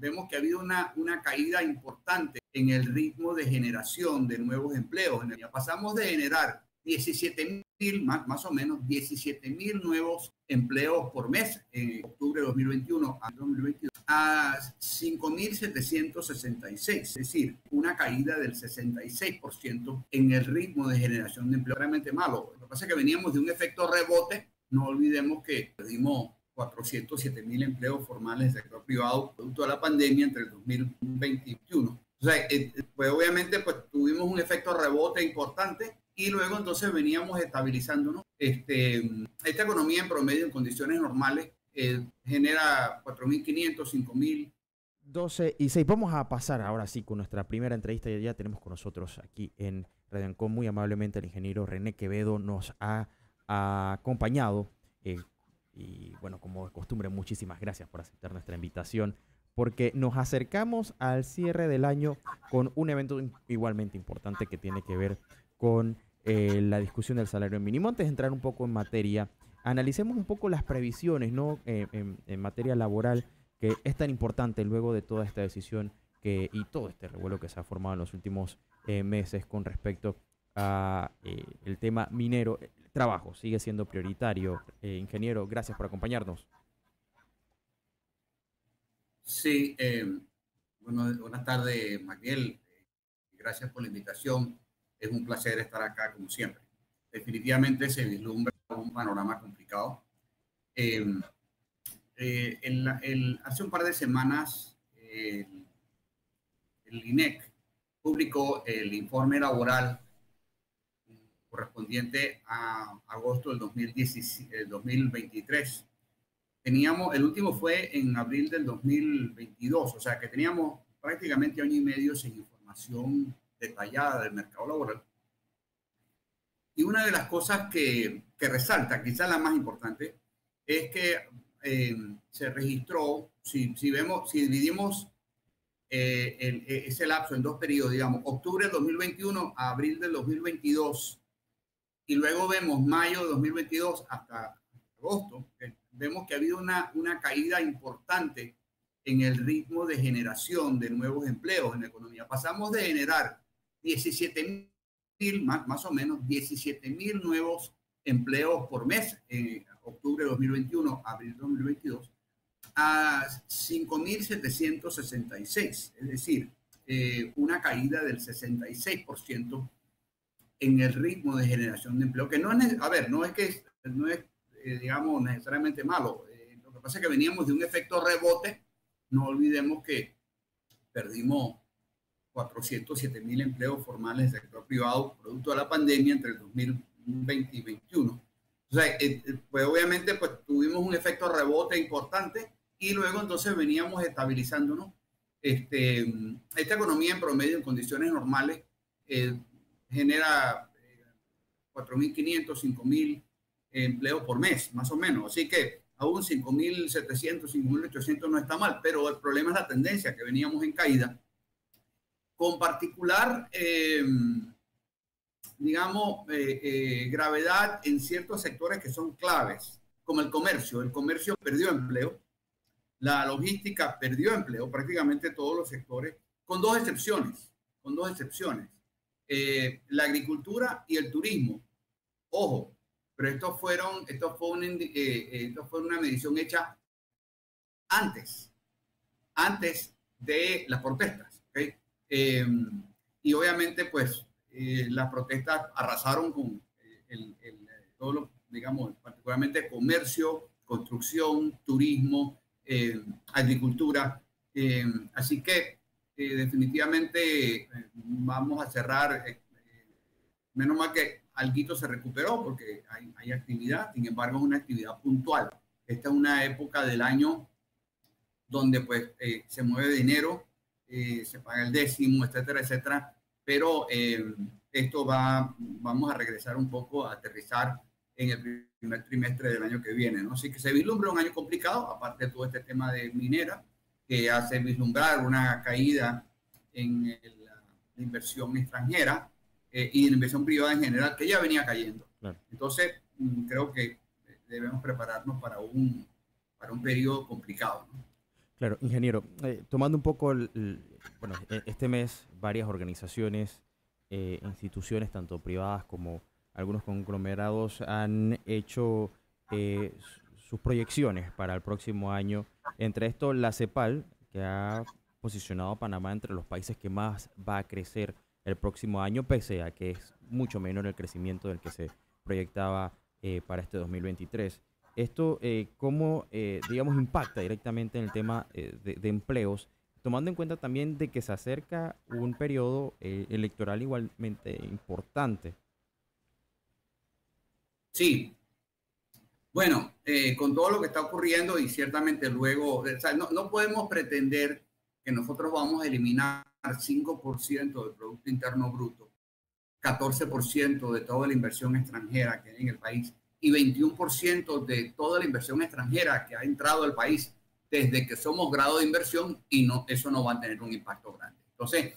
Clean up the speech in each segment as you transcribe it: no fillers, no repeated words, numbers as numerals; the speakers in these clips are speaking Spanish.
vemos que ha habido una caída importante en el ritmo de generación de nuevos empleos. Pasamos de generar 17.000, más o menos 17.000 nuevos empleos por mes en octubre de 2021 a 2022 a 5.766, es decir, una caída del 66% en el ritmo de generación de empleo. Realmente malo. Lo que pasa es que veníamos de un efecto rebote. No olvidemos que perdimos 407.000 empleos formales del sector privado producto de la pandemia entre el 2021. O sea, pues obviamente pues, tuvimos un efecto rebote importante y luego entonces veníamos estabilizándonos. Esta economía en promedio en condiciones normales genera 4.500, 5.000. 12:06. Vamos a pasar ahora sí con nuestra primera entrevista. Ya tenemos con nosotros aquí en Radio Ancon muy amablemente el ingeniero René Quevedo nos ha acompañado. Y bueno, como de costumbre, muchísimas gracias por aceptar nuestra invitación, porque nos acercamos al cierre del año con un evento igualmente importante que tiene que ver con la discusión del salario mínimo. Antes de entrar un poco en materia, analicemos un poco las previsiones, ¿no? En materia laboral, que es tan importante luego de toda esta decisión y todo este revuelo que se ha formado en los últimos meses con respecto a el tema minero. Trabajo sigue siendo prioritario. Ingeniero, gracias por acompañarnos. Sí, bueno, buenas tardes, Maquiel. Gracias por la invitación. Es un placer estar acá, como siempre. Definitivamente se vislumbra un panorama complicado. Hace un par de semanas, el INEC publicó el informe laboral correspondiente a agosto del 2023. El último fue en abril del 2022, o sea que teníamos prácticamente año y medio sin información detallada del mercado laboral. Y una de las cosas que resalta, quizás la más importante, es que se registró, si dividimos ese lapso en dos periodos, digamos, octubre del 2021 a abril del 2022, y luego vemos mayo de 2022 hasta agosto, vemos que ha habido una caída importante en el ritmo de generación de nuevos empleos en la economía. Pasamos de generar 17.000, más o menos 17.000 nuevos empleos por mes en octubre de 2021 a abril de 2022 a 5.766, es decir, una caída del 66% en el ritmo de generación de empleo, que no es, digamos, necesariamente malo. Lo que pasa es que veníamos de un efecto rebote. No olvidemos que perdimos 407.000 empleos formales del sector privado producto de la pandemia entre el 2020 y 2021. O sea, pues obviamente pues, tuvimos un efecto rebote importante y luego entonces veníamos estabilizándonos. Esta economía en promedio en condiciones normales genera 4.500, 5.000 empleos por mes, más o menos. Así que aún 5.700, 5.800 no está mal, pero el problema es la tendencia, que veníamos en caída. Con particular, digamos, gravedad en ciertos sectores que son claves, como el comercio. El comercio perdió empleo, la logística perdió empleo, prácticamente todos los sectores, con dos excepciones. La agricultura y el turismo. Ojo, pero esto fue una medición hecha antes de las protestas. ¿Okay? Y obviamente, pues, las protestas arrasaron con todo lo, digamos, particularmente comercio, construcción, turismo, agricultura. Así que definitivamente vamos a cerrar, menos mal que alguito se recuperó porque hay actividad, sin embargo es una actividad puntual. Esta es una época del año donde pues se mueve dinero, se paga el décimo, etcétera, etcétera, pero esto vamos a regresar un poco, a aterrizar en el primer trimestre del año que viene, ¿no? Así que se vislumbra un año complicado, aparte de todo este tema de minera, que hace vislumbrar una caída en la inversión extranjera y en la inversión privada en general, que ya venía cayendo. Claro. Entonces, creo que debemos prepararnos para un periodo complicado, ¿no? Claro, ingeniero, tomando un poco, bueno, este mes varias organizaciones, instituciones, tanto privadas como algunos conglomerados, han hecho sus proyecciones para el próximo año. Entre esto, la CEPAL, que ha posicionado a Panamá entre los países que más va a crecer el próximo año, pese a que es mucho menor el crecimiento del que se proyectaba para este 2023. Esto, ¿cómo, digamos, impacta directamente en el tema de empleos, tomando en cuenta también de que se acerca un periodo electoral igualmente importante? Sí, bueno, con todo lo que está ocurriendo y ciertamente luego, o sea, no podemos pretender que nosotros vamos a eliminar 5% del Producto Interno Bruto, 14% de toda la inversión extranjera que hay en el país y 21% de toda la inversión extranjera que ha entrado al país desde que somos grado de inversión y no, eso no va a tener un impacto grande. Entonces,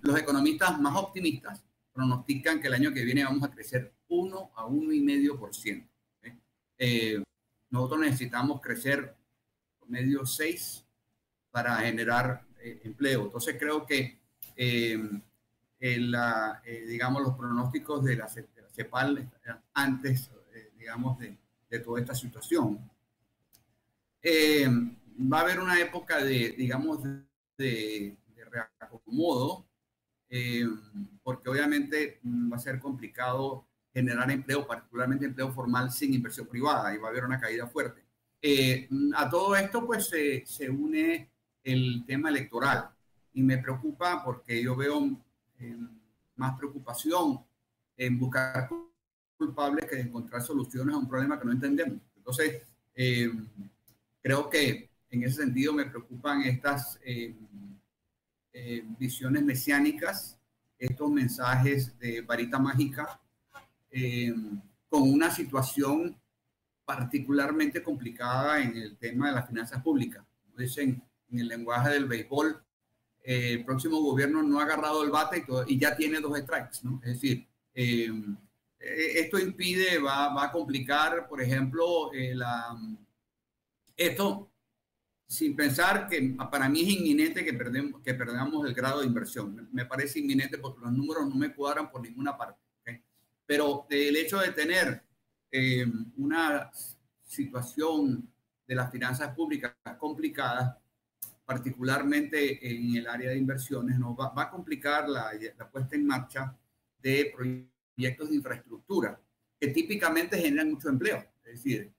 los economistas más optimistas pronostican que el año que viene vamos a crecer 1 a 1,5%. Eh, Nosotros necesitamos crecer medio 6 para generar empleo. Entonces creo que digamos, los pronósticos de la CEPAL antes, digamos, de toda esta situación. Va a haber una época de, digamos, de reacomodo, eh, porque obviamente va a ser complicado generar empleo, particularmente empleo formal sin inversión privada, y va a haber una caída fuerte. A todo esto, pues se une el tema electoral, y me preocupa porque yo veo más preocupación en buscar culpables que encontrar soluciones a un problema que no entendemos. Entonces, creo que en ese sentido me preocupan estas visiones mesiánicas, estos mensajes de varita mágica, eh, con una situación particularmente complicada en el tema de las finanzas públicas. Como dicen en el lenguaje del béisbol, el próximo gobierno no ha agarrado el bate y ya tiene 2 strikes, ¿no? Es decir, esto impide, va a complicar, por ejemplo, esto sin pensar que para mí es inminente que perdamos el grado de inversión. Me parece inminente porque los números no me cuadran por ninguna parte. ¿Okay? Pero el hecho de tener una situación de las finanzas públicas complicadas, particularmente en el área de inversiones, nos va a complicar la puesta en marcha de proyectos de infraestructura que típicamente generan mucho empleo. Es decir,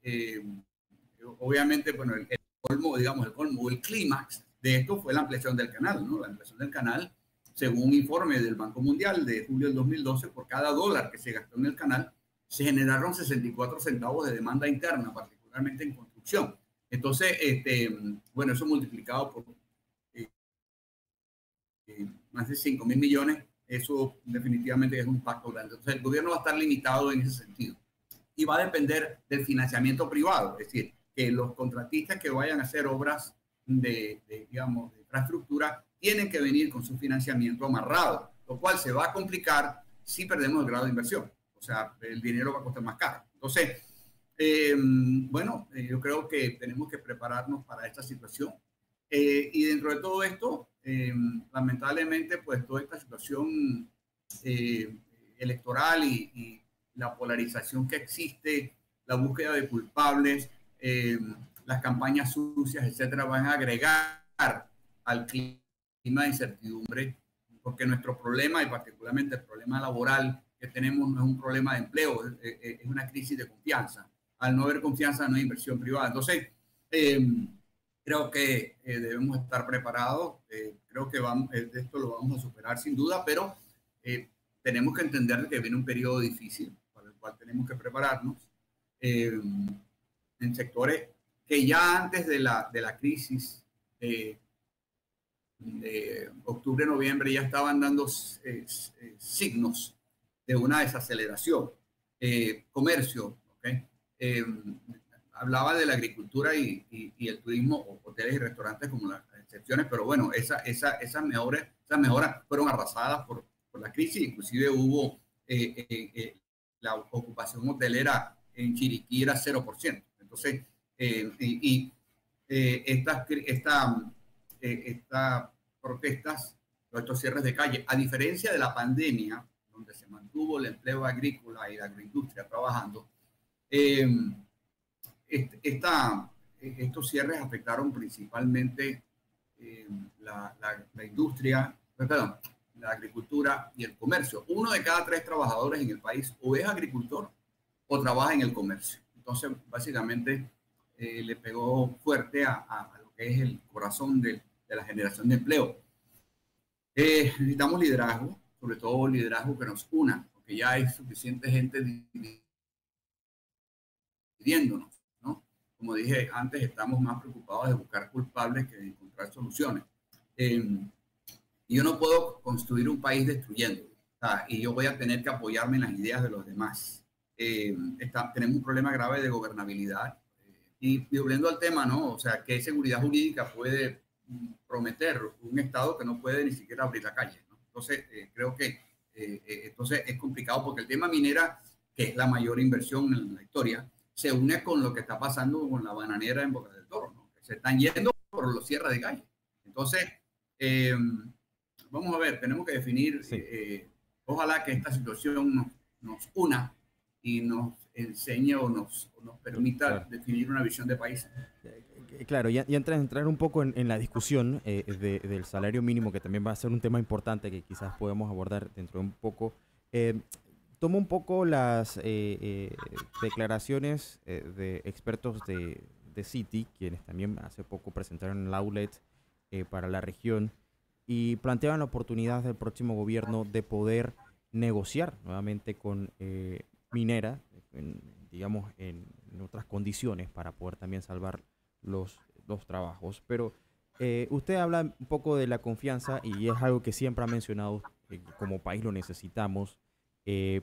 obviamente, bueno, el colmo, digamos, el colmo o el clímax de esto fue la ampliación del canal, ¿no? La ampliación del canal, según un informe del Banco Mundial de julio del 2012, por cada dólar que se gastó en el canal, se generaron 64 centavos de demanda interna, particularmente en construcción. Entonces, bueno, eso multiplicado por más de 5.000 millones, eso definitivamente es un impacto grande. Entonces, el gobierno va a estar limitado en ese sentido. Y va a depender del financiamiento privado, es decir, que los contratistas que vayan a hacer obras digamos, de infraestructura tienen que venir con su financiamiento amarrado, lo cual se va a complicar si perdemos el grado de inversión. O sea, el dinero va a costar más caro. Entonces, bueno, yo creo que tenemos que prepararnos para esta situación. Y dentro de todo esto, lamentablemente, pues toda esta situación electoral y la polarización que existe, la búsqueda de culpables, las campañas sucias, etcétera, van a agregar al clima de incertidumbre, porque nuestro problema, y particularmente el problema laboral que tenemos, no es un problema de empleo, es una crisis de confianza. Al no haber confianza, no hay inversión privada. Entonces, creo que debemos estar preparados. Creo que esto lo vamos a superar sin duda, pero tenemos que entender que viene un periodo difícil para el cual tenemos que prepararnos en sectores que ya antes de la crisis de octubre, noviembre ya estaban dando signos de una desaceleración. Comercio, ¿okay? Hablaba de la agricultura y el turismo, hoteles y restaurantes como las excepciones, pero bueno, esas mejoras fueron arrasadas por la crisis. Inclusive hubo la ocupación hotelera en Chiriquí era 0%. Entonces, estas protestas, estos cierres de calle, a diferencia de la pandemia, donde se mantuvo el empleo agrícola y la agroindustria trabajando, estos cierres afectaron principalmente la industria, perdón, la agricultura y el comercio. 1 de cada 3 trabajadores en el país o es agricultor o trabaja en el comercio. Entonces, básicamente, le pegó fuerte a lo que es el corazón de la generación de empleo. Necesitamos liderazgo, sobre todo liderazgo que nos una, porque ya hay suficiente gente dividiéndonos, ¿no? Como dije antes, estamos más preocupados de buscar culpables que de encontrar soluciones. Y yo no puedo construir un país destruyendo, y yo voy a tener que apoyarme en las ideas de los demás. Tenemos un problema grave de gobernabilidad. Y volviendo al tema, ¿no? O sea, ¿qué seguridad jurídica puede prometer un Estado que no puede ni siquiera abrir la calle, ¿no? Entonces, creo que entonces es complicado porque el tema minera, que es la mayor inversión en la historia, se une con lo que está pasando con la bananera en Boca del Toro, ¿no? Que se están yendo por los cierres de calle. Entonces, vamos a ver, tenemos que definir, sí. Ojalá que esta situación nos una y nos enseñe o nos permita, claro, definir una visión de país. Claro, y entrar un poco en la discusión del salario mínimo, que también va a ser un tema importante que quizás podemos abordar dentro de un poco. Tomo un poco las declaraciones de expertos de Citi, quienes también hace poco presentaron el outlet para la región, y planteaban la oportunidad del próximo gobierno de poder negociar nuevamente con Minera, digamos, en otras condiciones para poder también salvar los trabajos. Pero usted habla un poco de la confianza y es algo que siempre ha mencionado, que como país lo necesitamos,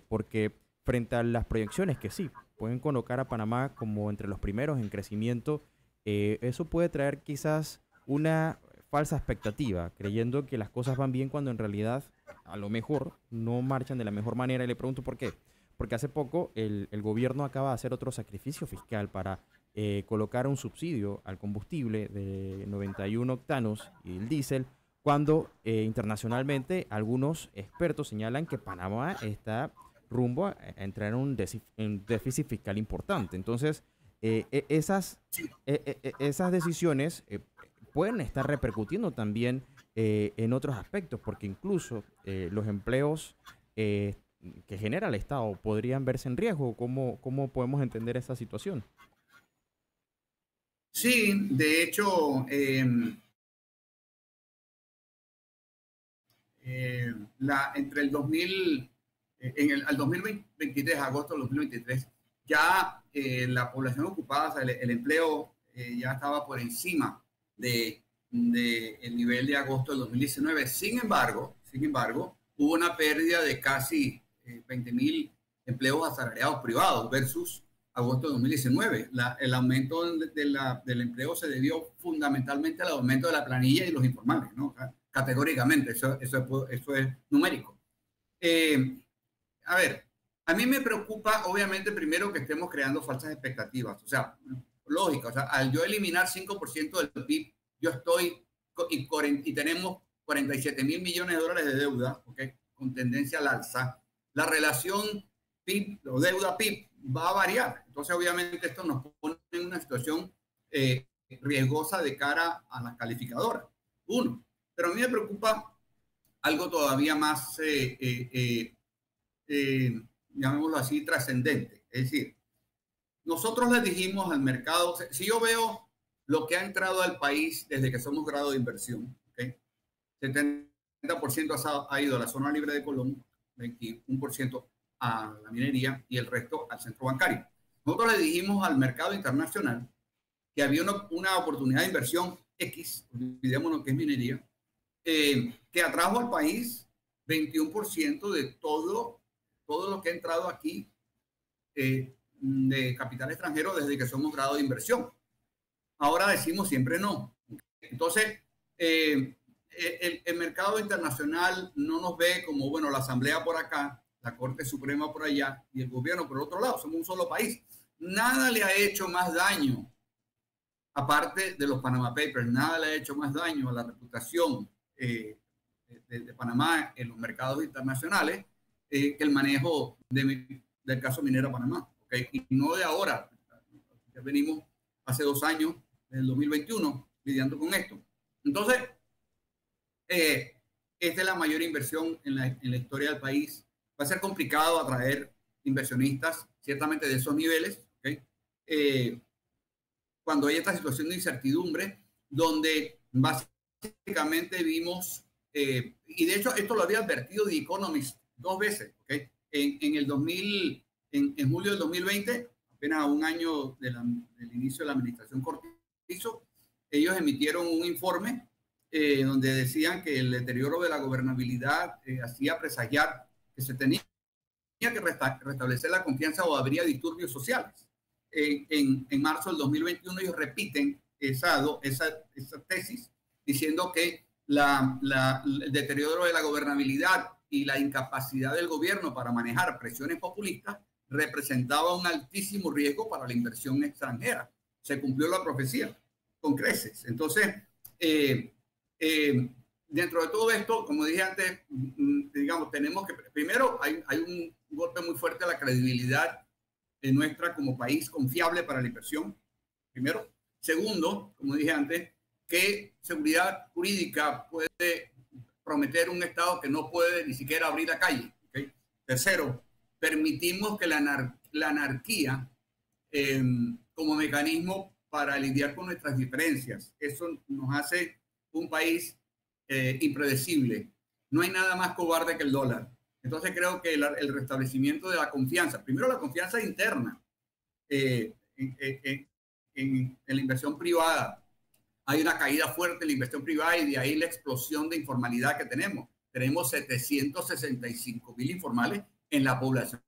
porque frente a las proyecciones que sí pueden colocar a Panamá como entre los primeros en crecimiento, eso puede traer quizás una falsa expectativa, creyendo que las cosas van bien cuando en realidad a lo mejor no marchan de la mejor manera. Y le pregunto por qué. Porque hace poco el gobierno acaba de hacer otro sacrificio fiscal para colocar un subsidio al combustible de 91 octanos y el diésel, cuando internacionalmente algunos expertos señalan que Panamá está rumbo a entrar en un déficit fiscal importante. Entonces, esas decisiones pueden estar repercutiendo también en otros aspectos, porque incluso los empleos que genera el Estado podrían verse en riesgo. ¿Cómo podemos entender esa situación? Sí, de hecho, entre el 2023, agosto del 2023, ya la población ocupada, o sea, el empleo ya estaba por encima del nivel de agosto del 2019. Sin embargo, hubo una pérdida de casi 20.000 empleos asalariados privados versus agosto de 2019. El aumento del empleo se debió fundamentalmente al aumento de la planilla y los informales, ¿no? O sea, categóricamente, eso es numérico. A ver, a mí me preocupa, obviamente, primero que estemos creando falsas expectativas. O sea, lógica, o sea, al yo eliminar 5% del PIB, yo estoy, y tenemos 47.000 millones de dólares de deuda, ¿okay?, con tendencia al alza. La relación PIB o deuda-PIB va a variar. Entonces, obviamente, esto nos pone en una situación riesgosa de cara a las calificadoras. Uno. Pero a mí me preocupa algo todavía más, llamémoslo así, trascendente. Es decir, nosotros le dijimos al mercado, si yo veo lo que ha entrado al país desde que somos grado de inversión, ¿okay?, 70% ha ido a la zona libre de Colón, 21% a la minería y el resto al centro bancario. Nosotros le dijimos al mercado internacional que había una oportunidad de inversión X, olvidémonos que es minería, que atrajo al país 21% de todo lo que ha entrado aquí de capital extranjero desde que somos grado de inversión. Ahora decimos siempre no. Entonces, el mercado internacional no nos ve como, bueno, la Asamblea por acá, la Corte Suprema por allá y el gobierno por el otro lado. Somos un solo país. Nada le ha hecho más daño aparte de los Panama Papers, nada le ha hecho más daño a la reputación de Panamá en los mercados internacionales que el manejo del caso Minera Panamá. ¿Okay? Y no de ahora, ya venimos hace 2 años, en el 2021, lidiando con esto. Entonces, esta es la mayor inversión en la historia del país. Va a ser complicado atraer inversionistas, ciertamente de esos niveles, ¿okay? Cuando hay esta situación de incertidumbre, donde básicamente vimos, y de hecho esto lo había advertido The Economist 2 veces, ¿okay? En julio del 2020, apenas a un año del inicio de la administración Cortizo, ellos emitieron un informe donde decían que el deterioro de la gobernabilidad hacía presagiar que se tenía que restablecer la confianza o habría disturbios sociales. En marzo del 2021 ellos repiten esa tesis diciendo que el deterioro de la gobernabilidad y la incapacidad del gobierno para manejar presiones populistas representaba un altísimo riesgo para la inversión extranjera. Se cumplió la profecía con creces. Entonces, dentro de todo esto, como dije antes, digamos, tenemos que, primero, hay un golpe muy fuerte a la credibilidad de nuestra como país confiable para la inversión, primero. Segundo, como dije antes, ¿qué seguridad jurídica puede prometer un Estado que no puede ni siquiera abrir la calle? ¿Okay? Tercero, permitimos que la anarquía como mecanismo para lidiar con nuestras diferencias. Eso nos hace un país impredecible. No hay nada más cobarde que el dólar. Entonces creo que el restablecimiento de la confianza, primero la confianza interna en la inversión privada. Hay una caída fuerte en la inversión privada y de ahí la explosión de informalidad que tenemos. Tenemos 765,000 informales en la población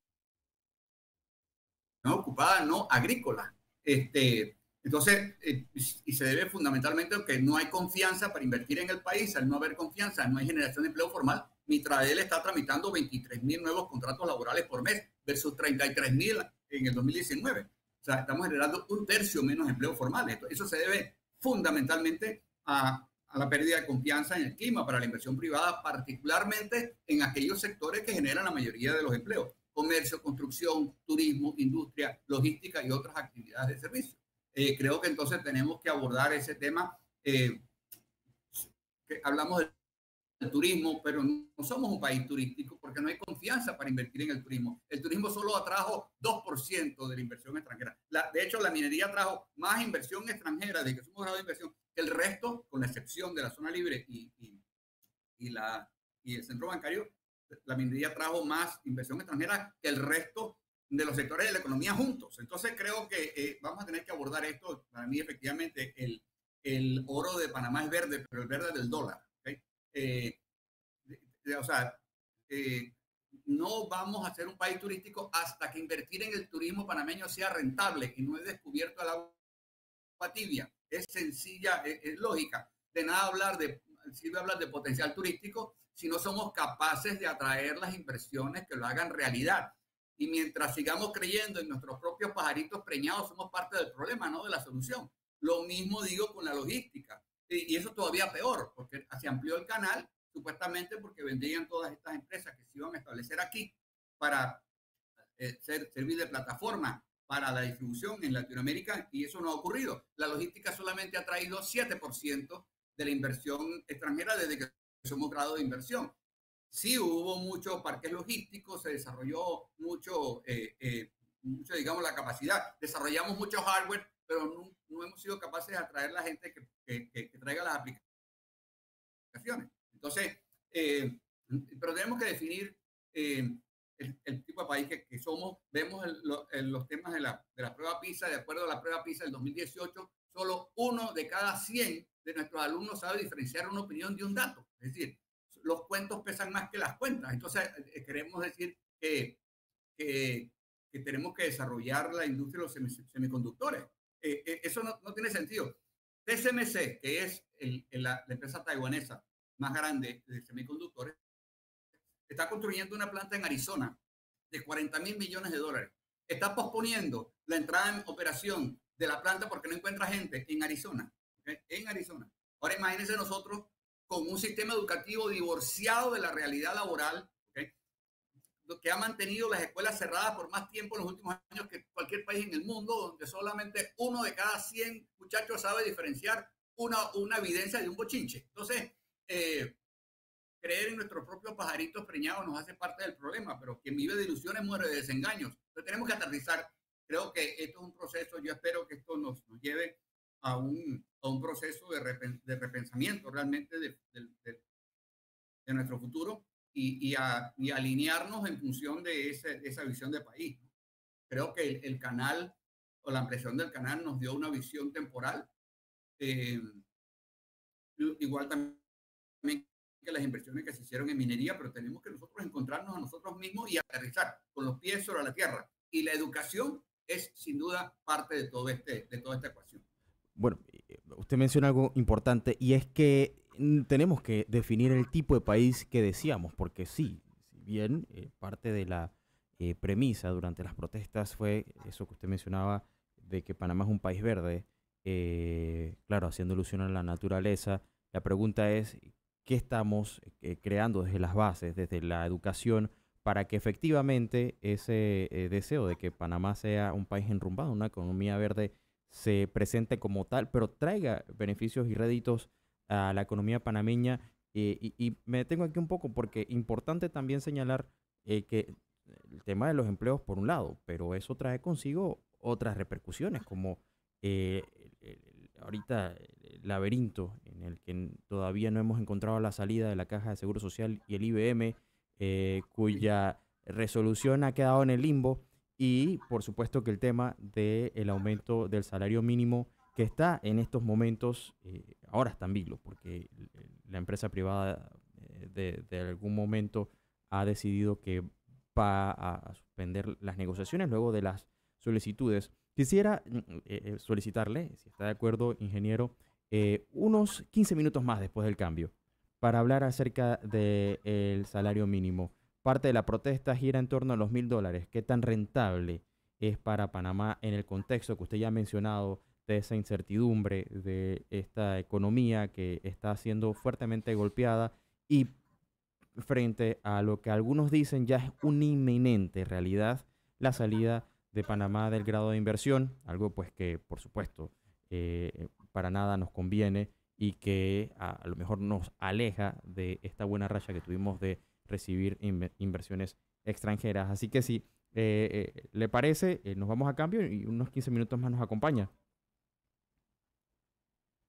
no ocupada, no agrícola. Entonces, y se debe fundamentalmente a que no hay confianza para invertir en el país. Al no haber confianza, no hay generación de empleo formal. Mitrael está tramitando 23,000 nuevos contratos laborales por mes versus 33,000 en el 2019. O sea, estamos generando 1/3 menos empleo formal. Eso se debe fundamentalmente a la pérdida de confianza en el clima para la inversión privada, particularmente en aquellos sectores que generan la mayoría de los empleos: comercio, construcción, turismo, industria, logística y otras actividades de servicio. Creo que entonces tenemos que abordar ese tema. Que hablamos del turismo, pero no somos un país turístico porque no hay confianza para invertir en el turismo. El turismo solo atrajo 2% de la inversión extranjera. De hecho, la minería atrajo más inversión extranjera, de que somos grado de inversión, que el resto, con la excepción de la zona libre y el centro bancario. La minería trajo más inversión extranjera que el resto de los sectores de la economía juntos. Entonces creo que vamos a tener que abordar esto. Para mí, efectivamente, el oro de Panamá es verde, pero el verde del dólar. ¿Okay? O sea, no vamos a ser un país turístico hasta que invertir en el turismo panameño sea rentable y no he descubierto el agua tibia. Es sencilla, es lógica. De nada sirve hablar de potencial turístico si no somos capaces de atraer las inversiones que lo hagan realidad. Y mientras sigamos creyendo en nuestros propios pajaritos preñados, somos parte del problema, no de la solución. Lo mismo digo con la logística. Y eso todavía peor, porque se amplió el canal, supuestamente porque vendrían todas estas empresas que se iban a establecer aquí para servir de plataforma para la distribución en Latinoamérica, y eso no ha ocurrido. La logística solamente ha traído 7% de la inversión extranjera desde que somos grado de inversión. Sí hubo muchos parques logísticos, se desarrolló mucho, digamos, la capacidad. Desarrollamos mucho hardware, pero no hemos sido capaces de atraer la gente que traiga las aplicaciones. Entonces, pero tenemos que definir el tipo de país que somos. Vemos los temas de la prueba PISA. De acuerdo a la prueba PISA del 2018, solo 1 de cada 100 de nuestros alumnos sabe diferenciar una opinión de un dato. Es decir, los cuentos pesan más que las cuentas. Entonces, queremos decir que tenemos que desarrollar la industria de los semiconductores. Eso no tiene sentido. TSMC, que es la empresa taiwanesa más grande de semiconductores, está construyendo una planta en Arizona de $40,000 millones. Está posponiendo la entrada en operación de la planta porque no encuentra gente en Arizona. ¿Okay? En Arizona. Ahora imagínense nosotros con un sistema educativo divorciado de la realidad laboral, ¿okay? Que ha mantenido las escuelas cerradas por más tiempo en los últimos años que cualquier país en el mundo, donde solamente uno de cada 100 muchachos sabe diferenciar una evidencia de un bochinche. Entonces, creer en nuestros propios pajaritos preñados nos hace parte del problema, pero quien vive de ilusiones muere de desengaños. Entonces tenemos que aterrizar. Creo que esto es un proceso, yo espero que esto nos lleve a un proceso de repensamiento realmente de nuestro futuro y alinearnos en función de esa visión de país. Creo que el canal o la ampliación del canal nos dio una visión temporal, eh, igual también que las inversiones que se hicieron en minería, pero tenemos que nosotros encontrarnos a nosotros mismos y aterrizar con los pies sobre la tierra. Y la educación es sin duda parte de toda esta ecuación. Bueno, usted menciona algo importante y es que tenemos que definir el tipo de país que deseamos, porque sí, si bien parte de la premisa durante las protestas fue eso que usted mencionaba, de que Panamá es un país verde, claro, haciendo alusión a la naturaleza, la pregunta es, ¿qué estamos creando desde las bases, desde la educación, para que efectivamente ese deseo de que Panamá sea un país enrumbado, una economía verde, se presente como tal, pero traiga beneficios y réditos a la economía panameña? Y me detengo aquí un poco porque importante también señalar que el tema de los empleos por un lado, pero eso trae consigo otras repercusiones como eh, ahorita el laberinto en el que todavía no hemos encontrado la salida de la Caja de Seguro Social y el IBM, cuya resolución ha quedado en el limbo. Y por supuesto que el tema del aumento del salario mínimo que está en estos momentos, ahora está en vilo, porque la empresa privada de algún momento ha decidido que va a suspender las negociaciones luego de las solicitudes. Quisiera solicitarle, si está de acuerdo, ingeniero, unos 15 minutos más después del cambio para hablar acerca del salario mínimo. Parte de la protesta gira en torno a los $1.000. ¿Qué tan rentable es para Panamá en el contexto que usted ya ha mencionado de esa incertidumbre, de esta economía que está siendo fuertemente golpeada y frente a lo que algunos dicen ya es una inminente realidad, la salida de Panamá del grado de inversión, algo pues que por supuesto para nada nos conviene y que a lo mejor nos aleja de esta buena racha que tuvimos de recibir inversiones extranjeras? Así que si le parece, nos vamos a cambio y unos 15 minutos más nos acompaña.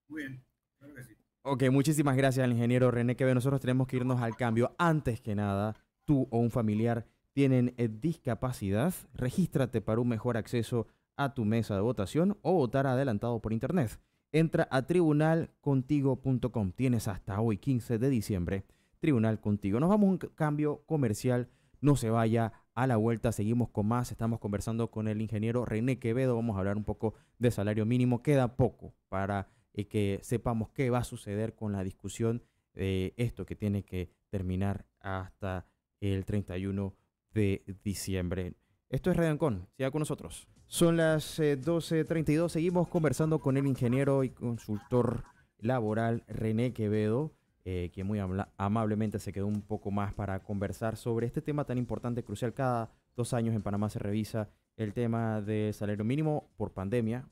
Muy bien, claro que sí. Ok, muchísimas gracias al ingeniero René Quevedo. Nosotros tenemos que irnos al cambio. Antes que nada, tú o un familiar tienen discapacidad, regístrate para un mejor acceso a tu mesa de votación o votar adelantado por internet. Entra a tribunalcontigo.com. Tienes hasta hoy, 15 de diciembre, Tribunal Contigo. Nos vamos a un cambio comercial. No se vaya. A la vuelta seguimos con más. Estamos conversando con el ingeniero René Quevedo. Vamos a hablar un poco de salario mínimo. Queda poco para que sepamos qué va a suceder con la discusión de esto que tiene que terminar hasta el 31 de diciembre. Esto es Radio Ancon, siga con nosotros. Son las 12:32, seguimos conversando con el ingeniero y consultor laboral René Quevedo, quien muy amablemente se quedó un poco más para conversar sobre este tema tan importante, crucial. Cada 2 años en Panamá se revisa el tema del salario mínimo por pandemia.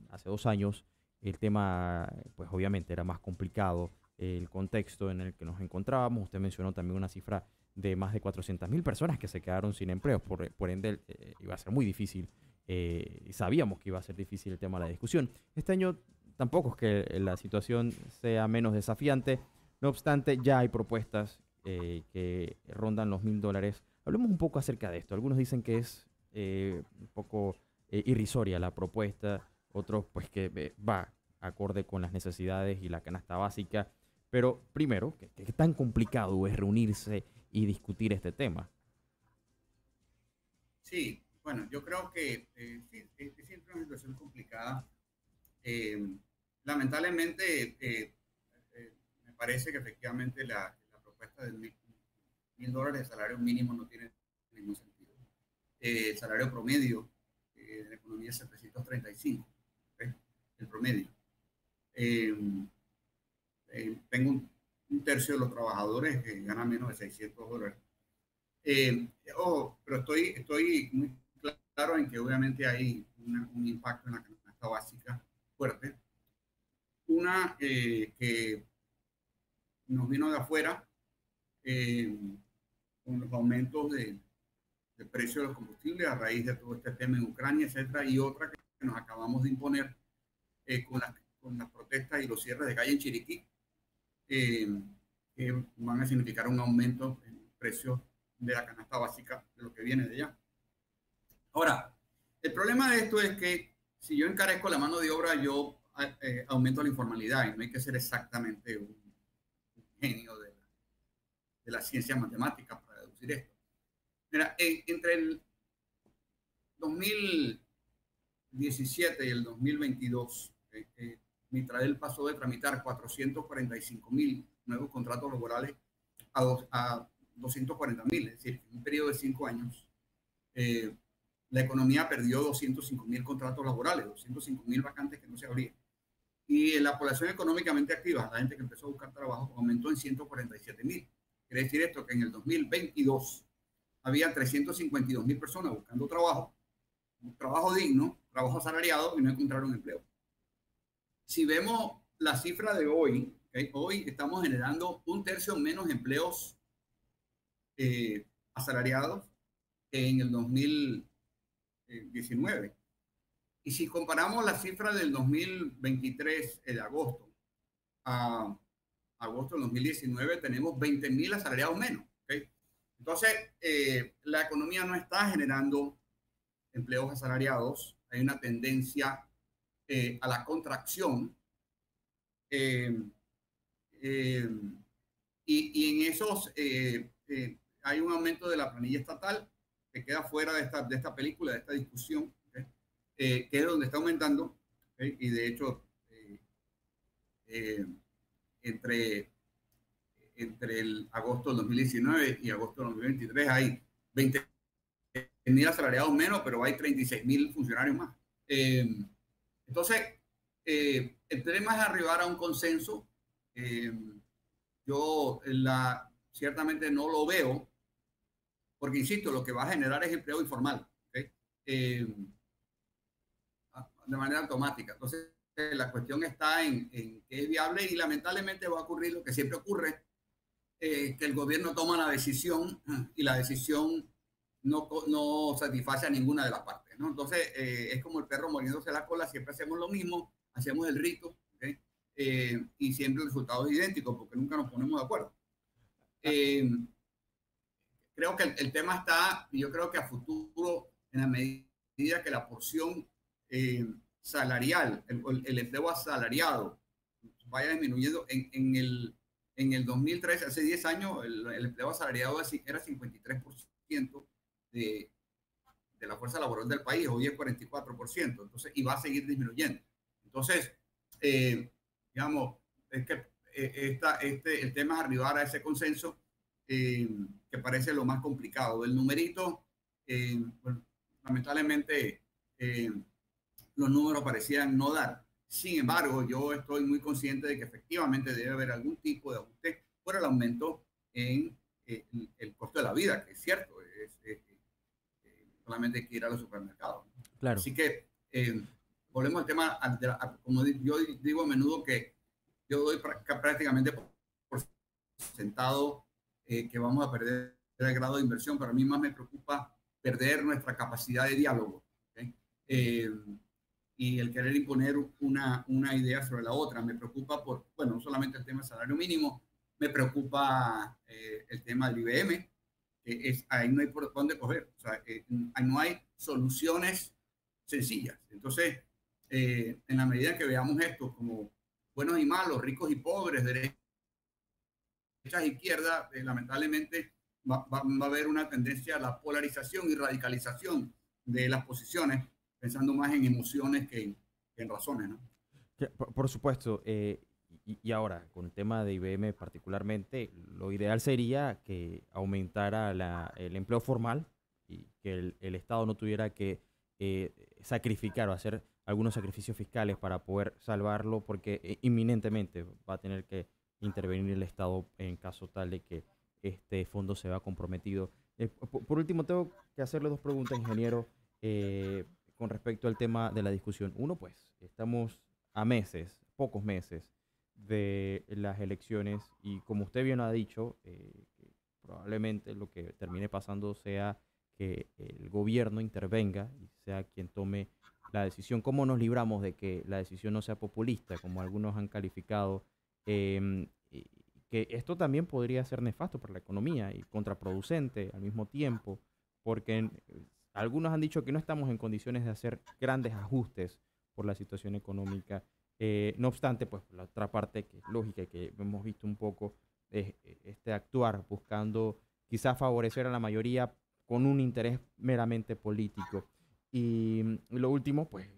Hace 2 años el tema, pues obviamente era más complicado, el contexto en el que nos encontrábamos. Usted mencionó también una cifra de más de 400.000 personas que se quedaron sin empleo. Por ende, iba a ser muy difícil. Sabíamos que iba a ser difícil el tema de la discusión. Este año tampoco es que la situación sea menos desafiante. No obstante, ya hay propuestas que rondan los $1.000. Hablemos un poco acerca de esto. Algunos dicen que es un poco irrisoria la propuesta, otros pues que va acorde con las necesidades y la canasta básica. Pero primero, ¿qué tan complicado es reunirse y discutir este tema? Sí, bueno, yo creo que sí, es siempre una situación complicada. Eh, Lamentablemente, me parece que efectivamente la propuesta de $1.000 de salario mínimo no tiene ningún sentido. El salario promedio de la economía es 735, ¿okay? El promedio. Tengo un tercio de los trabajadores que ganan menos de $600. Pero estoy muy claro en que obviamente hay un impacto en la canasta básica fuerte. Una que nos vino de afuera con los aumentos de precio de los combustibles a raíz de todo este tema en Ucrania, etcétera, y otra que nos acabamos de imponer con las protestas y los cierres de calle en Chiriquí, que van a significar un aumento en el precio de la canasta básica de lo que viene de allá. Ahora, el problema de esto es que si yo encarezco la mano de obra, yo aumento la informalidad y no hay que ser exactamente un genio de la ciencia matemática para deducir esto. Mira, entre el 2017 y el 2022, Mitradel pasó de tramitar 445,000 nuevos contratos laborales a 240,000, es decir, en un periodo de 5 años, la economía perdió 205,000 contratos laborales, 205,000 vacantes que no se abrían. Y la población económicamente activa, la gente que empezó a buscar trabajo, aumentó en 147,000. Quiere decir esto que en el 2022 había 352,000 personas buscando trabajo, un trabajo digno, trabajo asalariado y no encontraron empleo. Si vemos la cifra de hoy, ¿okay? Hoy estamos generando un tercio menos empleos asalariados que en el 2019. Y si comparamos la cifra del 2023 de agosto a agosto del 2019, tenemos 20,000 asalariados menos. ¿Okay? Entonces, la economía no está generando empleos asalariados. Hay una tendencia a la contracción. Y en esos hay un aumento de la planilla estatal que queda fuera de esta película, de esta discusión, ¿okay? Que es donde está aumentando, ¿okay? Y de hecho entre el agosto del 2019 y agosto del 2023 hay 20,000 asalariados menos, pero hay 36,000 funcionarios más. Entonces, el tema es arribar a un consenso. Yo ciertamente no lo veo, porque insisto, lo que va a generar es empleo informal, ¿okay? De manera automática. Entonces, la cuestión está en que es viable y lamentablemente va a ocurrir lo que siempre ocurre, que el gobierno toma la decisión y la decisión no satisface a ninguna de las partes, ¿no? Entonces, es como el perro muriéndose la cola, siempre hacemos lo mismo, hacemos el rito, ¿okay? Y siempre el resultado es idéntico porque nunca nos ponemos de acuerdo. Creo que el tema está, y yo creo que a futuro, en la medida que la porción salarial, el empleo asalariado vaya disminuyendo, en el 2013, hace 10 años, el empleo asalariado era 53% de la fuerza laboral del país, hoy es 44%, entonces, y va a seguir disminuyendo. Entonces, digamos, es que el tema es arribar a ese consenso que parece lo más complicado. El numerito, bueno, lamentablemente, los números parecían no dar. Sin embargo, yo estoy muy consciente de que efectivamente debe haber algún tipo de ajuste por el aumento en el costo de la vida, que es cierto, solamente hay que ir a los supermercados. Claro. Así que volvemos al tema, como yo digo a menudo, que yo doy prácticamente por sentado que vamos a perder el grado de inversión, pero a mí más me preocupa perder nuestra capacidad de diálogo, ¿okay? Y el querer imponer una idea sobre la otra. Me preocupa bueno, no solamente el tema del salario mínimo, me preocupa el tema del IBM, que ahí no hay por dónde coger, o sea, no hay soluciones sencillas. Entonces, en la medida que veamos esto como buenos y malos, ricos y pobres, derechas e izquierdas, lamentablemente va a haber una tendencia a la polarización y radicalización de las posiciones, pensando más en emociones que en razones, ¿no? Por supuesto. Y ahora, con el tema de IBM particularmente, lo ideal sería que aumentara el empleo formal y que el Estado no tuviera que sacrificar o hacer algunos sacrificios fiscales para poder salvarlo, porque inminentemente va a tener que intervenir el Estado en caso tal de que este fondo se vea comprometido. Por último, tengo que hacerle dos preguntas, ingeniero, con respecto al tema de la discusión. Uno, pues, estamos a meses, pocos meses, de las elecciones y como usted bien ha dicho, que probablemente lo que termine pasando sea que el gobierno intervenga y sea quien tome la decisión. ¿Cómo nos libramos de que la decisión no sea populista, como algunos han calificado? Y que esto también podría ser nefasto para la economía y contraproducente al mismo tiempo, porque algunos han dicho que no estamos en condiciones de hacer grandes ajustes por la situación económica. No obstante, pues por la otra parte, que es lógica y que hemos visto un poco, este actuar buscando quizás favorecer a la mayoría con un interés meramente político. Y lo último, pues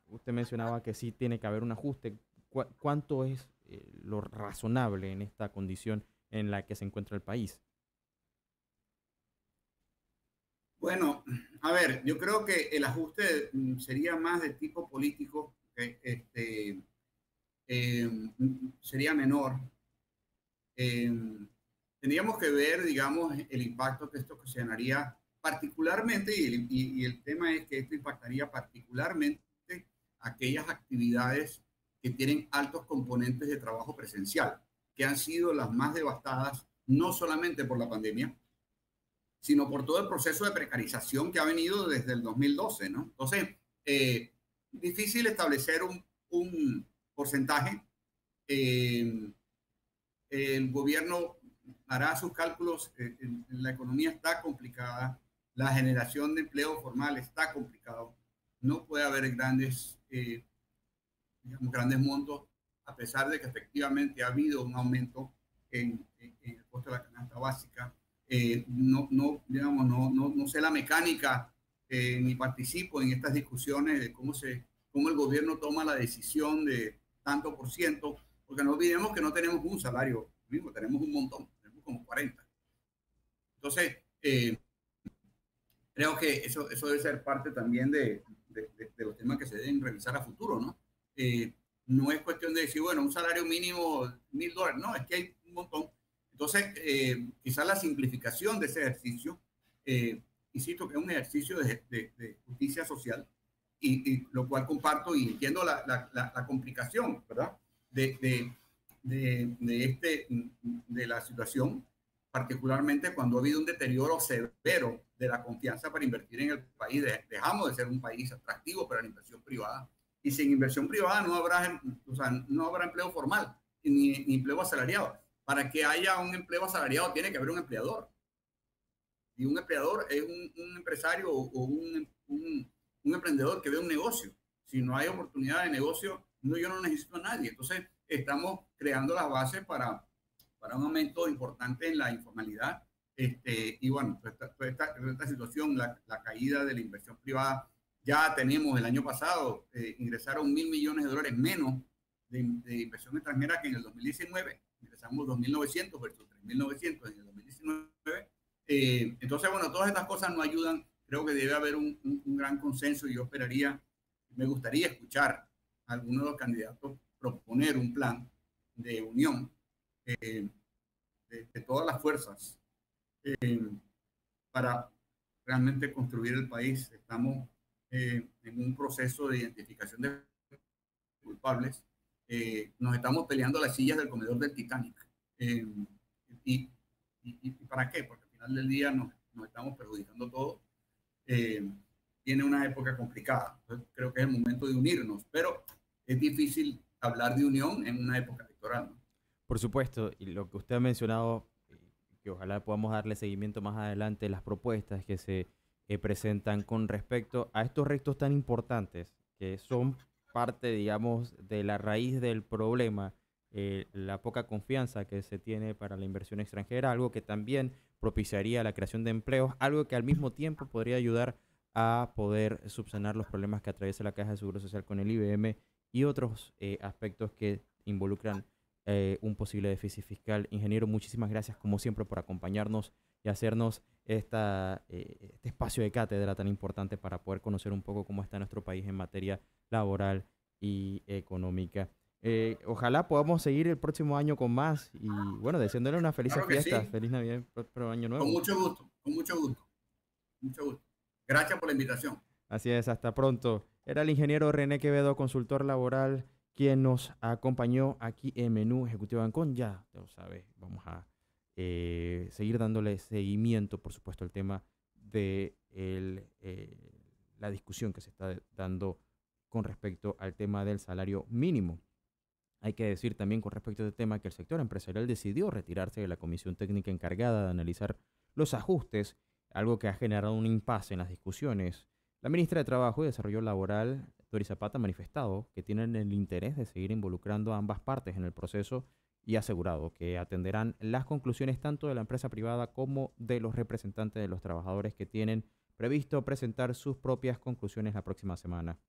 usted mencionaba que sí tiene que haber un ajuste. ¿Cuánto es lo razonable en esta condición en la que se encuentra el país? Bueno, a ver, yo creo que el ajuste sería más de tipo político, eh, sería menor. Eh, Tendríamos que ver, digamos, el impacto que esto ocasionaría particularmente, y el tema es que esto impactaría particularmente aquellas actividades que tienen altos componentes de trabajo presencial, que han sido las más devastadas, no solamente por la pandemia, sino por todo el proceso de precarización que ha venido desde el 2012, ¿no? Entonces, difícil establecer un porcentaje. Eh, el gobierno hará sus cálculos, la economía está complicada, la generación de empleo formal está complicado, no puede haber digamos, grandes montos, a pesar de que efectivamente ha habido un aumento en el costo de la canasta básica. Digamos, no sé la mecánica, ni participo en estas discusiones de cómo el gobierno toma la decisión de tanto por ciento, porque no olvidemos que no tenemos un salario mismo, tenemos un montón, tenemos como 40. Entonces, creo que eso debe ser parte también de los temas que se deben revisar a futuro, ¿no? Eh, no es cuestión de decir, bueno, un salario mínimo $1,000, no, es que hay un montón. Entonces, quizás la simplificación de ese ejercicio, insisto que es un ejercicio de justicia social, lo cual comparto y entiendo la complicación, ¿verdad? De, de, de la situación, particularmente cuando ha habido un deterioro severo de la confianza para invertir en el país. Dejamos de ser un país atractivo para la inversión privada. Y sin inversión privada no habrá empleo formal ni empleo asalariado. Para que haya un empleo asalariado tiene que haber un empleador. Y un empleador es un empresario o un emprendedor que ve un negocio. Si no hay oportunidad de negocio, yo no necesito a nadie. Entonces, estamos creando las bases para un aumento importante en la informalidad. Y bueno, esta situación, la caída de la inversión privada, ya tenemos el año pasado, ingresaron $1,000 millones menos de inversión extranjera que en el 2019. Ingresamos 2.900 versus 3.900 en el 2019. Entonces, bueno, todas estas cosas nos ayudan. Creo que debe haber un gran consenso y yo me gustaría escuchar a algunos de los candidatos proponer un plan de unión de todas las fuerzas para realmente construir el país. Estamos en un proceso de identificación de culpables. Nos estamos peleando las sillas del comedor del Titanic. Y, ¿Y para qué? Porque al final del día nos estamos perjudicando todos. Tiene una época complicada. Entonces, creo que es el momento de unirnos, pero es difícil hablar de unión en una época electoral, ¿no? Por supuesto, y lo que usted ha mencionado, que ojalá podamos darle seguimiento más adelante, las propuestas que se presentan con respecto a estos retos tan importantes, que son parte, digamos, de la raíz del problema, la poca confianza que se tiene para la inversión extranjera, algo que también propiciaría la creación de empleos, algo que al mismo tiempo podría ayudar a poder subsanar los problemas que atraviesa la Caja de Seguro Social con el IBM y otros aspectos que involucran un posible déficit fiscal. Ingeniero, muchísimas gracias como siempre por acompañarnos y hacernos este espacio de cátedra tan importante para poder conocer un poco cómo está nuestro país en materia laboral y económica. Ojalá podamos seguir el próximo año con más y bueno, deseándole una feliz Claro que fiesta, sí, feliz Navidad, próspero año con nuevo. mucho gusto, con mucho gusto, mucho gusto. Gracias por la invitación. Así es, hasta pronto. Era el ingeniero René Quevedo, consultor laboral, quien nos acompañó aquí en Menú Ejecutivo Ancon. Ya, ya lo sabes, vamos a seguir dándole seguimiento, por supuesto, al tema de la discusión que se está dando con respecto al tema del salario mínimo. Hay que decir también con respecto a este tema que el sector empresarial decidió retirarse de la comisión técnica encargada de analizar los ajustes, algo que ha generado un impasse en las discusiones. La ministra de Trabajo y Desarrollo Laboral, Doris Zapata, ha manifestado que tienen el interés de seguir involucrando a ambas partes en el proceso y ha asegurado que atenderán las conclusiones tanto de la empresa privada como de los representantes de los trabajadores que tienen previsto presentar sus propias conclusiones la próxima semana.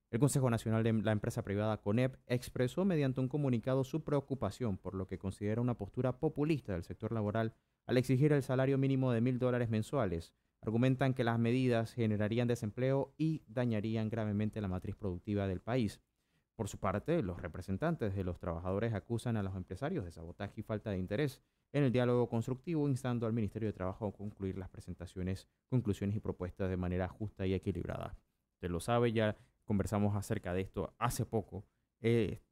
El Consejo Nacional de la Empresa Privada, CONEP, expresó mediante un comunicado su preocupación por lo que considera una postura populista del sector laboral al exigir el salario mínimo de $1.000 mensuales. Argumentan que las medidas generarían desempleo y dañarían gravemente la matriz productiva del país. Por su parte, los representantes de los trabajadores acusan a los empresarios de sabotaje y falta de interés en el diálogo constructivo, instando al Ministerio de Trabajo a concluir las presentaciones, conclusiones y propuestas de manera justa y equilibrada. Usted lo sabe, ya conversamos acerca de esto hace poco,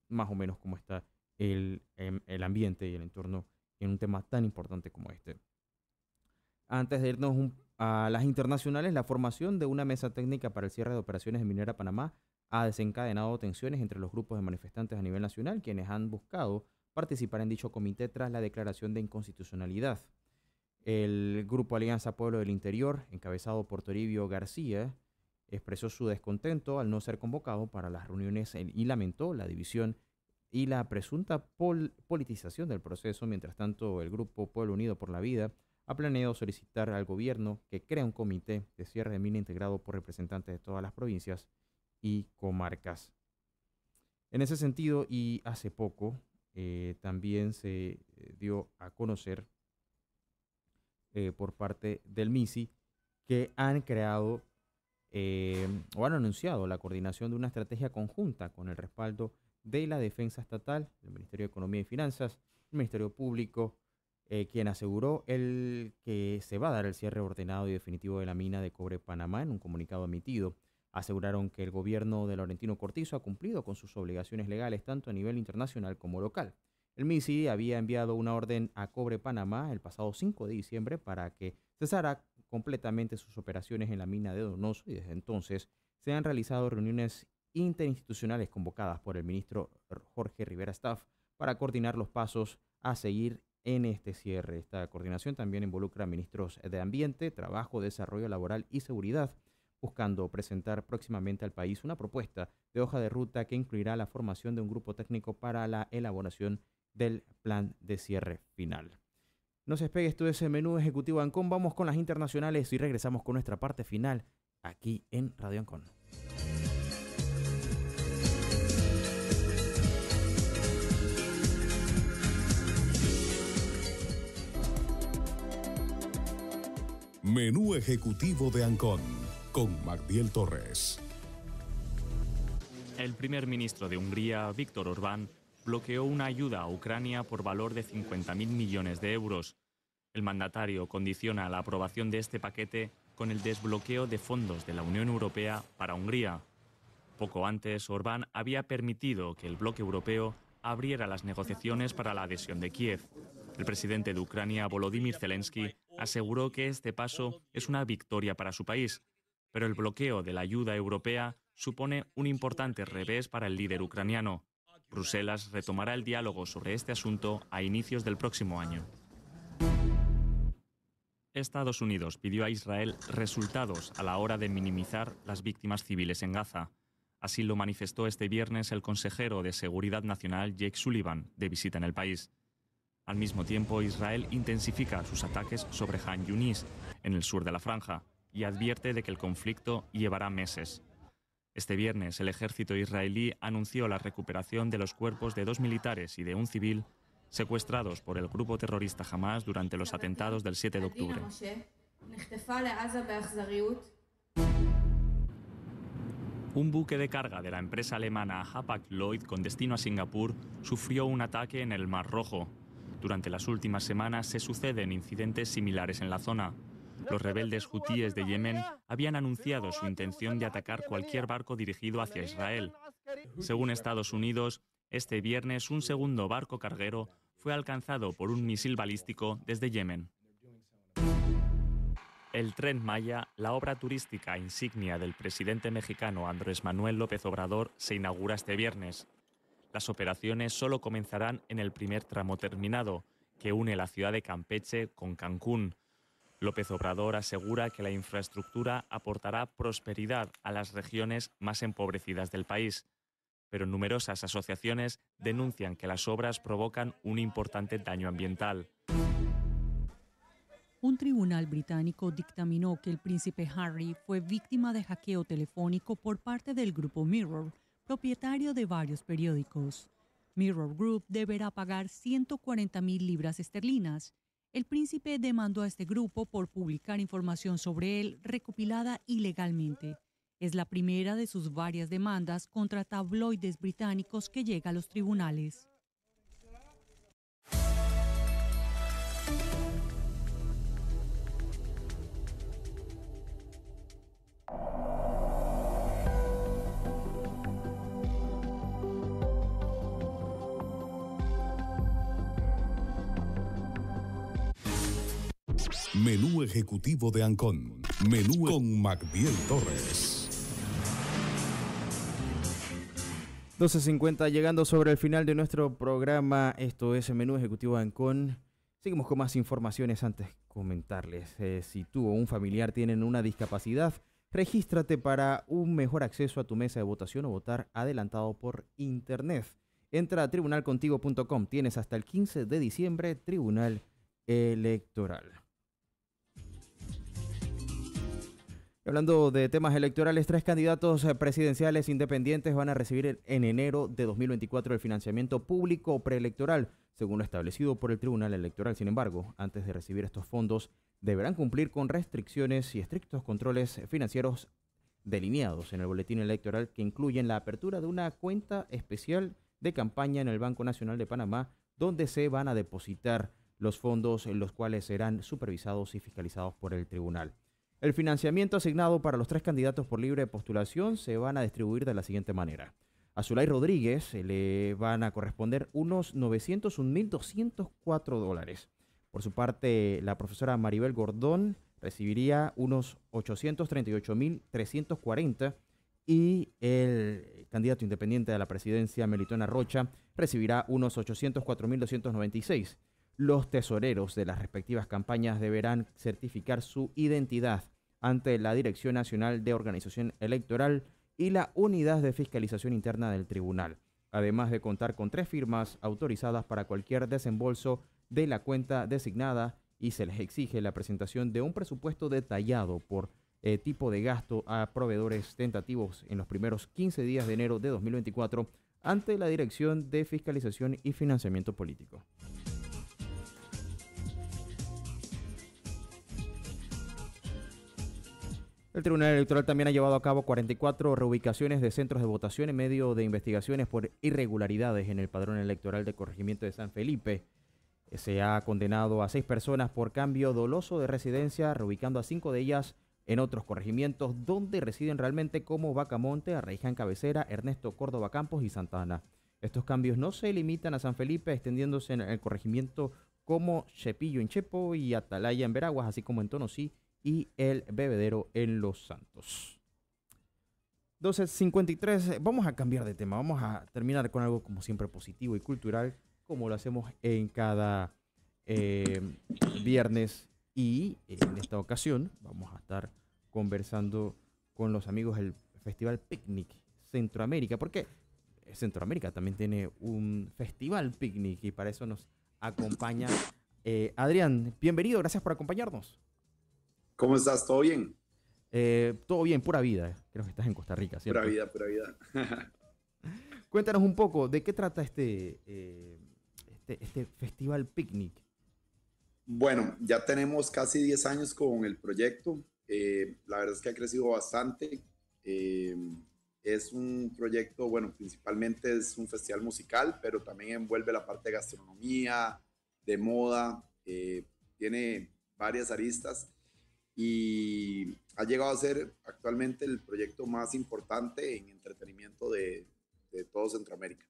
más o menos cómo está el ambiente y el entorno en un tema tan importante como este. Antes de irnos a las internacionales, la formación de una mesa técnica para el cierre de operaciones en Minera Panamá ha desencadenado tensiones entre los grupos de manifestantes a nivel nacional, quienes han buscado participar en dicho comité tras la declaración de inconstitucionalidad. El Grupo Alianza Pueblo del Interior, encabezado por Toribio García, expresó su descontento al no ser convocado para las reuniones y lamentó la división y la presunta politización del proceso. Mientras tanto, el Grupo Pueblo Unido por la Vida ha planeado solicitar al gobierno que crea un comité de cierre de mina integrado por representantes de todas las provincias y comarcas. En ese sentido, y hace poco, también se dio a conocer por parte del MISI que han creado o han anunciado la coordinación de una estrategia conjunta con el respaldo de la Defensa Estatal, el Ministerio de Economía y Finanzas, el Ministerio Público, quien aseguró que se va a dar el cierre ordenado y definitivo de la mina de cobre Panamá en un comunicado emitido. Aseguraron que el gobierno de Laurentino Cortizo ha cumplido con sus obligaciones legales tanto a nivel internacional como local. El MISI había enviado una orden a Cobre Panamá el pasado 5 de diciembre para que cesara completamente sus operaciones en la mina de Donoso y desde entonces se han realizado reuniones interinstitucionales convocadas por el ministro Jorge Rivera Staff para coordinar los pasos a seguir en este cierre. Esta coordinación también involucra a ministros de Ambiente, Trabajo, Desarrollo Laboral y Seguridad, buscando presentar próximamente al país una propuesta de hoja de ruta que incluirá la formación de un grupo técnico para la elaboración del plan de cierre final. No se despegue, esto es el Menú Ejecutivo Ancon. Vamos con las internacionales y regresamos con nuestra parte final aquí en Radio Ancon. Menú Ejecutivo de Ancon con Magdiel Torres. El primer ministro de Hungría, Viktor Orbán, bloqueó una ayuda a Ucrania por valor de 50.000 millones de euros. El mandatario condiciona la aprobación de este paquete con el desbloqueo de fondos de la Unión Europea para Hungría. Poco antes, Orbán había permitido que el bloque europeo abriera las negociaciones para la adhesión de Kiev. El presidente de Ucrania, Volodymyr Zelensky, aseguró que este paso es una victoria para su país, pero el bloqueo de la ayuda europea supone un importante revés para el líder ucraniano. Bruselas retomará el diálogo sobre este asunto a inicios del próximo año. Estados Unidos pidió a Israel resultados a la hora de minimizar las víctimas civiles en Gaza. Así lo manifestó este viernes el consejero de Seguridad Nacional Jake Sullivan, de visita en el país. Al mismo tiempo, Israel intensifica sus ataques sobre Han Yunis, en el sur de la franja, y advierte de que el conflicto llevará meses. Este viernes, el ejército israelí anunció la recuperación de los cuerpos de 2 militares y de un civil secuestrados por el grupo terrorista Hamas durante los atentados del 7 de octubre. Un buque de carga de la empresa alemana Hapag-Lloyd con destino a Singapur sufrió un ataque en el Mar Rojo. Durante las últimas semanas se suceden incidentes similares en la zona. Los rebeldes hutíes de Yemen habían anunciado su intención de atacar cualquier barco dirigido hacia Israel. Según Estados Unidos, este viernes un segundo barco carguero fue alcanzado por un misil balístico desde Yemen. El Tren Maya, la obra turística insignia del presidente mexicano Andrés Manuel López Obrador, se inaugura este viernes. Las operaciones solo comenzarán en el primer tramo terminado, que une la ciudad de Campeche con Cancún. López Obrador asegura que la infraestructura aportará prosperidad a las regiones más empobrecidas del país, pero numerosas asociaciones denuncian que las obras provocan un importante daño ambiental. Un tribunal británico dictaminó que el príncipe Harry fue víctima de hackeo telefónico por parte del grupo Mirror, propietario de varios periódicos. Mirror Group deberá pagar 140,000 libras esterlinas. El príncipe demandó a este grupo por publicar información sobre él recopilada ilegalmente. Es la primera de sus varias demandas contra tabloides británicos que llega a los tribunales. Menú ejecutivo de Ancon. Menú con Magdiel Torres. 12:50, llegando sobre el final de nuestro programa. Esto es el Menú ejecutivo de Ancon. Seguimos con más informaciones. Antes comentarles, si tú o un familiar tienen una discapacidad, regístrate para un mejor acceso a tu mesa de votación o votar adelantado por internet. Entra a tribunalcontigo.com. Tienes hasta el 15 de diciembre, Tribunal Electoral. Hablando de temas electorales, 3 candidatos presidenciales independientes van a recibir en enero de 2024 el financiamiento público preelectoral, según lo establecido por el Tribunal Electoral. Sin embargo, antes de recibir estos fondos, deberán cumplir con restricciones y estrictos controles financieros delineados en el boletín electoral, que incluyen la apertura de una cuenta especial de campaña en el Banco Nacional de Panamá, donde se van a depositar los fondos, los cuales serán supervisados y fiscalizados por el tribunal. El financiamiento asignado para los 3 candidatos por libre postulación se van a distribuir de la siguiente manera. A Zulay Rodríguez le van a corresponder unos $901,204. Por su parte, la profesora Maribel Gordón recibiría unos $838,340 y el candidato independiente a la presidencia, Melitona Rocha, recibirá unos $804,296. Los tesoreros de las respectivas campañas deberán certificar su identidad ante la Dirección Nacional de Organización Electoral y la Unidad de Fiscalización Interna del Tribunal, además de contar con 3 firmas autorizadas para cualquier desembolso de la cuenta designada, y se les exige la presentación de un presupuesto detallado por tipo de gasto a proveedores tentativos en los primeros 15 días de enero de 2024 ante la Dirección de Fiscalización y Financiamiento Político. El Tribunal Electoral también ha llevado a cabo 44 reubicaciones de centros de votación en medio de investigaciones por irregularidades en el padrón electoral de corregimiento de San Felipe. Se ha condenado a 6 personas por cambio doloso de residencia, reubicando a 5 de ellas en otros corregimientos donde residen realmente, como Bacamonte, Arraiján Cabecera, Ernesto Córdoba Campos y Santa Ana. Estos cambios no se limitan a San Felipe, extendiéndose en el corregimiento como Chepillo en Chepo y Atalaya en Veraguas, así como en Tonosí y El Bebedero en Los Santos. 12:53, vamos a cambiar de tema, vamos a terminar con algo como siempre positivo y cultural, como lo hacemos en cada viernes, y en esta ocasión vamos a estar conversando con los amigos del Festival Picnic Centroamérica, porque Centroamérica también tiene un Festival Picnic y para eso nos acompaña Adrián. Bienvenido, gracias por acompañarnos. ¿Cómo estás? ¿Todo bien? Todo bien, pura vida. Creo que estás en Costa Rica, ¿cierto? Pura vida, pura vida. Cuéntanos un poco, ¿de qué trata este este Festival Picnic? Bueno, ya tenemos casi 10 años con el proyecto. La verdad es que ha crecido bastante. Eh, es un proyecto, bueno, principalmente es un festival musical, pero también envuelve la parte de gastronomía, de moda, tiene varias aristas y ha llegado a ser actualmente el proyecto más importante en entretenimiento de todo Centroamérica.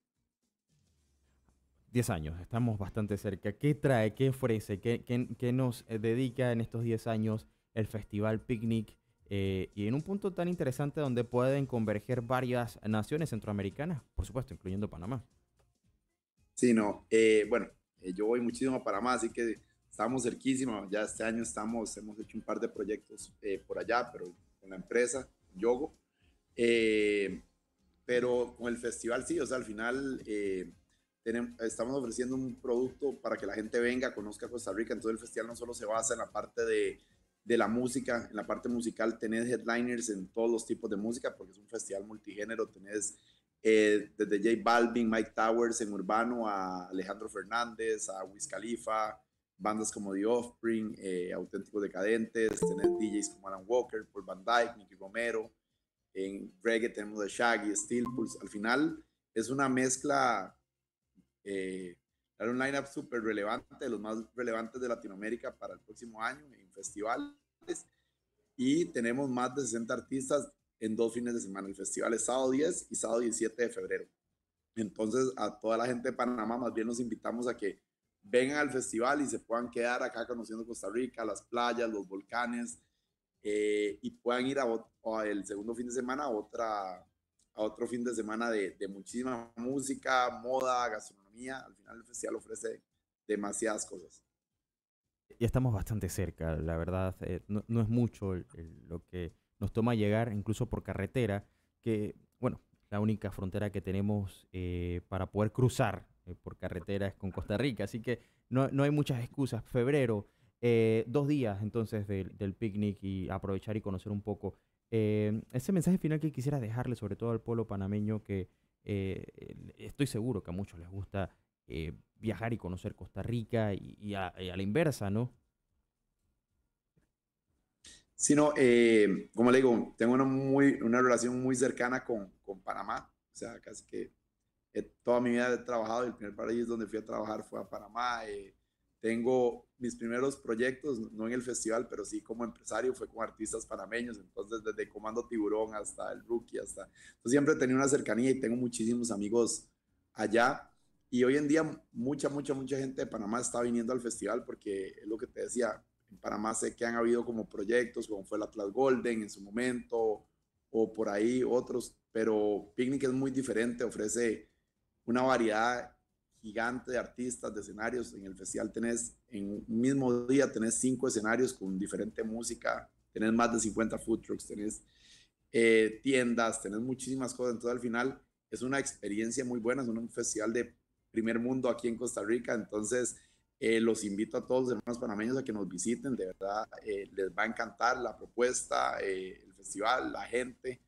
10 años, estamos bastante cerca. ¿Qué trae, qué ofrece, qué nos dedica en estos 10 años el Festival Picnic? Y en un punto tan interesante donde pueden converger varias naciones centroamericanas, por supuesto, incluyendo Panamá. Sí, no, bueno, yo voy muchísimo a Panamá, así que estamos cerquísimos. Ya este año hemos hecho un par de proyectos por allá, pero con la empresa, Yogo. Eh, pero con el festival sí, o sea, al final estamos ofreciendo un producto para que la gente venga, conozca Costa Rica. Entonces el festival no solo se basa en la parte de la música, en la parte musical tenés headliners en todos los tipos de música, porque es un festival multigénero, tenés desde J Balvin, Mike Towers en urbano, a Alejandro Fernández, a Wiz Khalifa, bandas como The Offspring, Auténticos Decadentes, tenés DJs como Alan Walker, Paul Van Dyke, Nicky Romero. En reggae tenemos de Shaggy, Steel Pulse. Al final es una mezcla, era un lineup súper relevante, de los más relevantes de Latinoamérica para el próximo año en festivales. Y tenemos más de 60 artistas en 2 fines de semana. El festival es sábado 10 y sábado 17 de febrero. Entonces, a toda la gente de Panamá, más bien los invitamos a que vengan al festival y se puedan quedar acá conociendo Costa Rica, las playas, los volcanes, y puedan ir el segundo fin de semana a otro fin de semana de muchísima música, moda, gastronomía. Al final el festival ofrece demasiadas cosas. Y estamos bastante cerca, la verdad. No es mucho lo que nos toma llegar, incluso por carretera, que, bueno, la única frontera que tenemos para poder cruzar por carretera es con Costa Rica, así que no hay muchas excusas. Febrero, 2 días entonces del picnic y aprovechar y conocer un poco. Ese mensaje final que quisiera dejarle sobre todo al pueblo panameño, que estoy seguro que a muchos les gusta viajar y conocer Costa Rica y a la inversa, ¿no? Sino, como le digo, tengo una relación muy cercana con Panamá. O sea, casi que toda mi vida he trabajado y el primer país donde fui a trabajar fue a Panamá. Tengo mis primeros proyectos, no en el festival, pero sí como empresario, fue con artistas panameños. Entonces, desde Comando Tiburón hasta el Rookie, hasta... Entonces, siempre he tenido una cercanía y tengo muchísimos amigos allá. Y hoy en día mucha gente de Panamá está viniendo al festival porque es lo que te decía, en Panamá sé que han habido como proyectos, como fue el Atlas Golden en su momento, o por ahí otros, pero Picnic es muy diferente, ofrece una variedad gigante de artistas, de escenarios. En el festival tenés, en un mismo día, tenés 5 escenarios con diferente música, tenés más de 50 food trucks, tenés tiendas, tenés muchísimas cosas. Entonces al final es una experiencia muy buena, es un festival de primer mundo aquí en Costa Rica. Entonces los invito a todos los hermanos panameños a que nos visiten, de verdad les va a encantar la propuesta, el festival, la gente.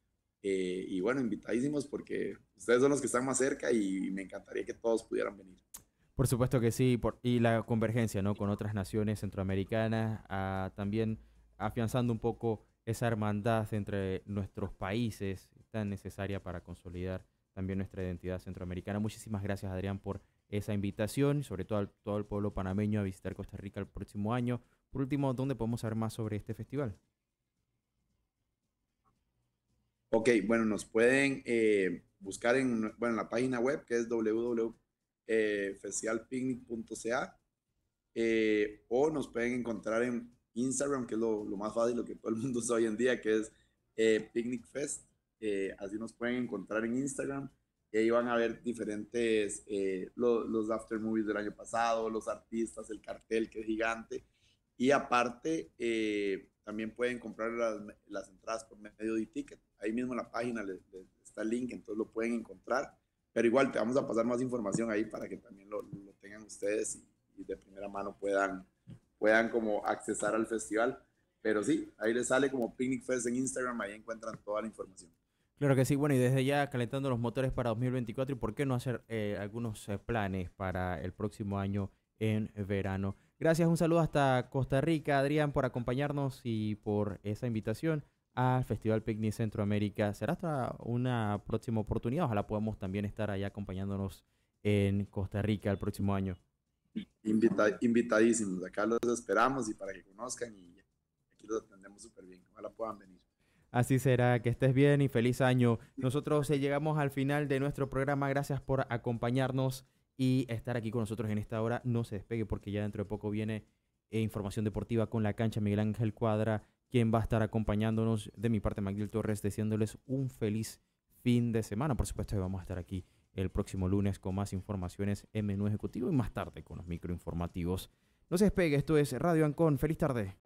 Y bueno, invitadísimos porque ustedes son los que están más cerca y me encantaría que todos pudieran venir. Por supuesto que sí, y la convergencia, ¿no?, con otras naciones centroamericanas, también afianzando un poco esa hermandad entre nuestros países tan necesaria para consolidar también nuestra identidad centroamericana. Muchísimas gracias, Adrián, por esa invitación, sobre todo a todo el pueblo panameño a visitar Costa Rica el próximo año. Por último, ¿dónde podemos saber más sobre este festival? Ok, bueno, nos pueden buscar en la página web que es www.festivalpicnic.ca, o nos pueden encontrar en Instagram, que es lo más fácil, lo que todo el mundo usa hoy en día, que es Picnic Fest. Así nos pueden encontrar en Instagram y ahí van a ver diferentes, los after movies del año pasado, los artistas, el cartel que es gigante. Y aparte, también pueden comprar las entradas por medio de ticket. Ahí mismo en la página está el link, entonces lo pueden encontrar. Pero igual te vamos a pasar más información ahí para que también lo tengan ustedes y de primera mano puedan como accesar al festival. Pero sí, ahí les sale como Picnic Fest en Instagram, ahí encuentran toda la información. Claro que sí, bueno, y desde ya calentando los motores para 2024 y por qué no hacer algunos planes para el próximo año en verano. Gracias, un saludo hasta Costa Rica, Adrián, por acompañarnos y por esa invitación al Festival Picnic Centroamérica. Será hasta una próxima oportunidad, ojalá podamos también estar allá acompañándonos en Costa Rica el próximo año. Invitadísimos, acá los esperamos y para que conozcan y aquí los atendemos súper bien, ojalá puedan venir. Así será, que estés bien y feliz año. Nosotros llegamos al final de nuestro programa. Gracias por acompañarnos y estar aquí con nosotros en esta hora. No se despegue porque ya dentro de poco viene información deportiva con la cancha Miguel Ángel Cuadra, quien va a estar acompañándonos. De mi parte, Magdiel Torres, deseándoles un feliz fin de semana. Por supuesto que vamos a estar aquí el próximo lunes con más informaciones en Menú Ejecutivo y más tarde con los microinformativos. No se despegue, esto es Radio Ancon. Feliz tarde.